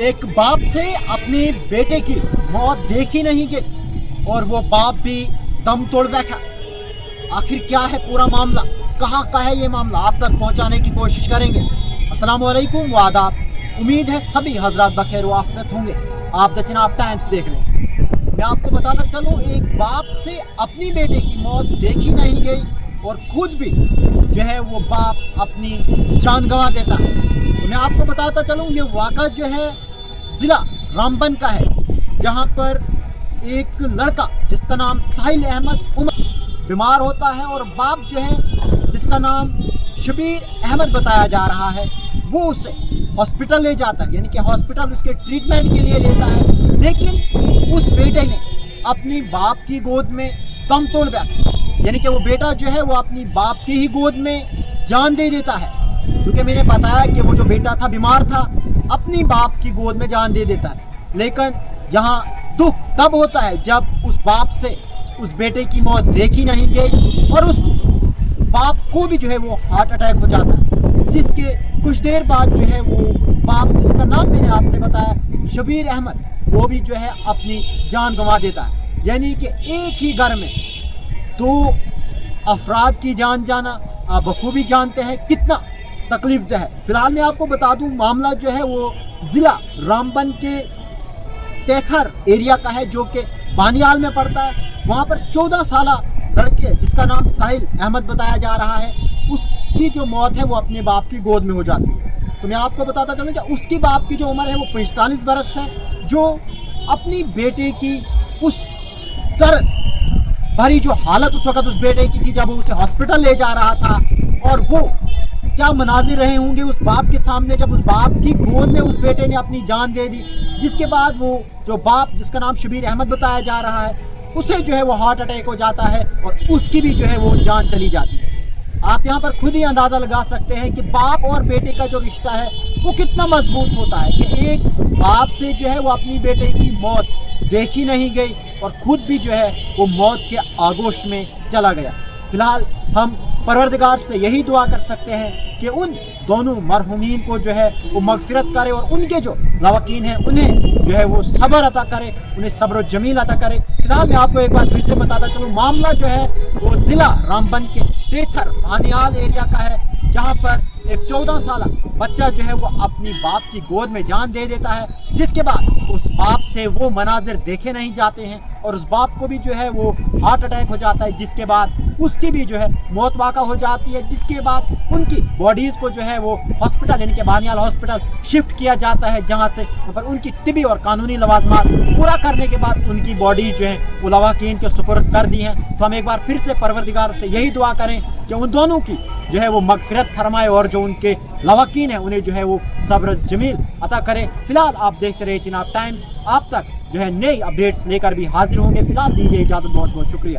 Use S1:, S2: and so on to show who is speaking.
S1: ایک باپ سے اپنے بیٹے کی موت دیکھی نہیں گئی اور وہ باپ بھی دم توڑ بیٹھا۔ آخر کیا ہے پورا معاملہ، کہاں کا ہے یہ معاملہ، آپ تک پہنچانے کی کوشش کریں گے۔ السلام علیکم و آداب، امید ہے سبھی حضرات بخیر و عافیت ہوں گے۔ آپ دا جناب ٹائمز دیکھ رہے ہیں۔ میں آپ کو بتاتا چلوں، ایک باپ سے اپنی بیٹے کی موت دیکھی نہیں گئی اور خود بھی جو ہے وہ باپ اپنی جان گنوا دیتا ہے۔ تو میں آپ کو بتاتا چلوں، یہ واقعہ جو ہے ضلع رامبن کا ہے، جہاں پر ایک لڑکا جس کا نام ساحل احمد عمر بیمار ہوتا ہے اور باپ جو ہے جس کا نام شبیر احمد بتایا جا رہا ہے، وہ اسے ہاسپٹل لے جاتا ہے، یعنی کہ ہاسپٹل اس کے ٹریٹمنٹ کے لیے لیتا ہے، لیکن اس بیٹے نے اپنی باپ کی گود میں دم توڑ بیٹھا، یعنی کہ وہ بیٹا جو ہے وہ اپنی باپ کی ہی گود میں جان دے دیتا ہے۔ کیونکہ میں نے بتایا کہ وہ جو بیٹا تھا بیمار تھا، اپنی باپ کی گود میں جان دے دیتا ہے، لیکن یہاں دکھ تب ہوتا ہے جب اس باپ سے اس بیٹے کی موت دیکھی نہیں گئی اور اس باپ کو بھی جو ہے وہ ہارٹ اٹیک ہو جاتا ہے، جس کے کچھ دیر بعد جو ہے وہ باپ جس کا نام میں نے آپ سے بتایا شبیر احمد، وہ بھی جو ہے اپنی جان گنوا دیتا ہے۔ یعنی کہ ایک ہی گھر میں دو افراد کی جان جانا آپ بخوبی جانتے ہیں کتنا تکلیف دہ ہے۔ فی الحال میں آپ کو بتا دوں، معاملہ جو ہے وہ ضلع رامبن کے تیتھر ایریا کا ہے، جو کہ بانیال میں پڑتا ہے۔ وہاں پر 14 سالہ لڑکے جس کا نام ساحل احمد بتایا جا رہا ہے، اس کی جو موت ہے وہ اپنے باپ کی گود میں ہو جاتی ہے۔ تو میں آپ کو بتاتا چلوں کہ اس کی باپ کی جو عمر ہے وہ 45 برس ہے، جو اپنی بیٹے کی اس درد بھری جو حالت اس وقت اس بیٹے کی تھی جب وہ اسے ہاسپٹل لے جا رہا تھا، اور وہ کیا مناظر رہے ہوں گے اس باپ کے سامنے جب اس باپ کی گود میں اس بیٹے نے اپنی جان دے دی، جس کے بعد وہ جو باپ جس کا نام شبیر احمد بتایا جا رہا ہے، اسے جو ہے وہ ہارٹ اٹیک ہو جاتا ہے اور اس کی بھی جو ہے وہ جان چلی جاتی ہے۔ آپ یہاں پر خود ہی اندازہ لگا سکتے ہیں کہ باپ اور بیٹے کا جو رشتہ ہے وہ کتنا مضبوط ہوتا ہے، کہ ایک باپ سے جو ہے وہ اپنی بیٹے کی موت دیکھی نہیں گئی اور خود بھی جو ہے وہ موت کے آغوش میں چلا گیا۔ فی الحال ہم پروردگار سے یہی دعا کر سکتے ہیں کہ ان دونوں مرحومین کو جو ہے وہ مغفرت کرے اور ان کے جو لواقین ہیں انہیں جو ہے وہ صبر عطا کرے، انہیں صبر و جمیل عطا کرے۔ فی الحال میں آپ کو ایک بار پھر سے بتاتا چلوں، معاملہ جو ہے وہ ضلع رامبن کے تیتھر بانیال ایریا کا ہے، جہاں پر ایک 14 سالہ بچہ جو ہے وہ اپنی باپ کی گود میں جان دے دیتا ہے، جس کے بعد اس باپ سے وہ مناظر دیکھے نہیں جاتے ہیں اور اس باپ کو بھی جو ہے وہ ہارٹ اٹیک ہو جاتا ہے، جس کے بعد اس کی بھی جو ہے موت واقع ہو جاتی ہے، جس کے بعد ان کی باڈیز کو جو ہے وہ ہاسپٹل یعنی کہ بانیال ہاسپٹل شفٹ کیا جاتا ہے، جہاں سے پر ان کی طبی اور قانونی لوازمات پورا کرنے کے بعد ان کی باڈیز جو ہیں وہ لواحقین کے سپرد کر دی ہیں۔ تو ہم ایک بار پھر سے پروردگار سے یہی دعا کریں کہ ان دونوں کی جو ہے وہ مغفرت فرمائے اور جو ان کے لواحقین ہیں انہیں جو ہے وہ صبر جمیل عطا کرے۔ فی الحال آپ دیکھتے رہے جناب ٹائمز، آپ تک جو ہے نئی اپڈیٹس لے کر بھی حاضر ہوں گے۔ فی الحال دیجیے اجازت، بہت بہت شکریہ۔